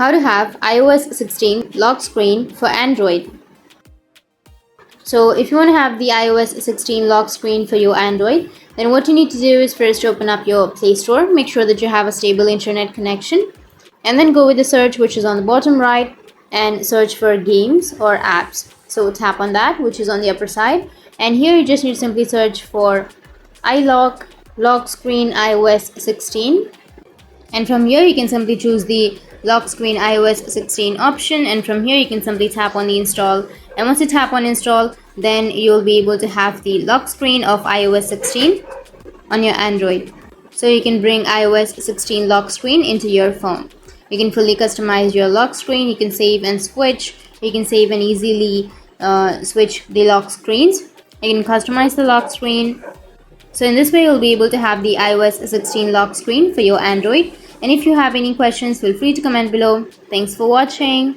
How to have iOS 16 lock screen for Android. So if you want to have the iOS 16 lock screen for your Android, then what you need to do is first open up your Play Store, make sure that you have a stable internet connection, and then go with the search which is on the bottom right and search for games or apps. So tap on that which is on the upper side, and here you just need to simply search for iLock lock screen iOS 16, and from here you can simply choose the lock screen iOS 16 option, and from here you can simply tap on the install, and once you tap on install, then you'll be able to have the lock screen of iOS 16 on your Android. So you can bring iOS 16 lock screen into your phone. You can fully customize your lock screen, you can save and switch, you can save and easily switch the lock screens, you can customize the lock screen. So in this way you'll be able to have the iOS 16 lock screen for your Android. And if you have any questions, feel free to comment below. Thanks for watching.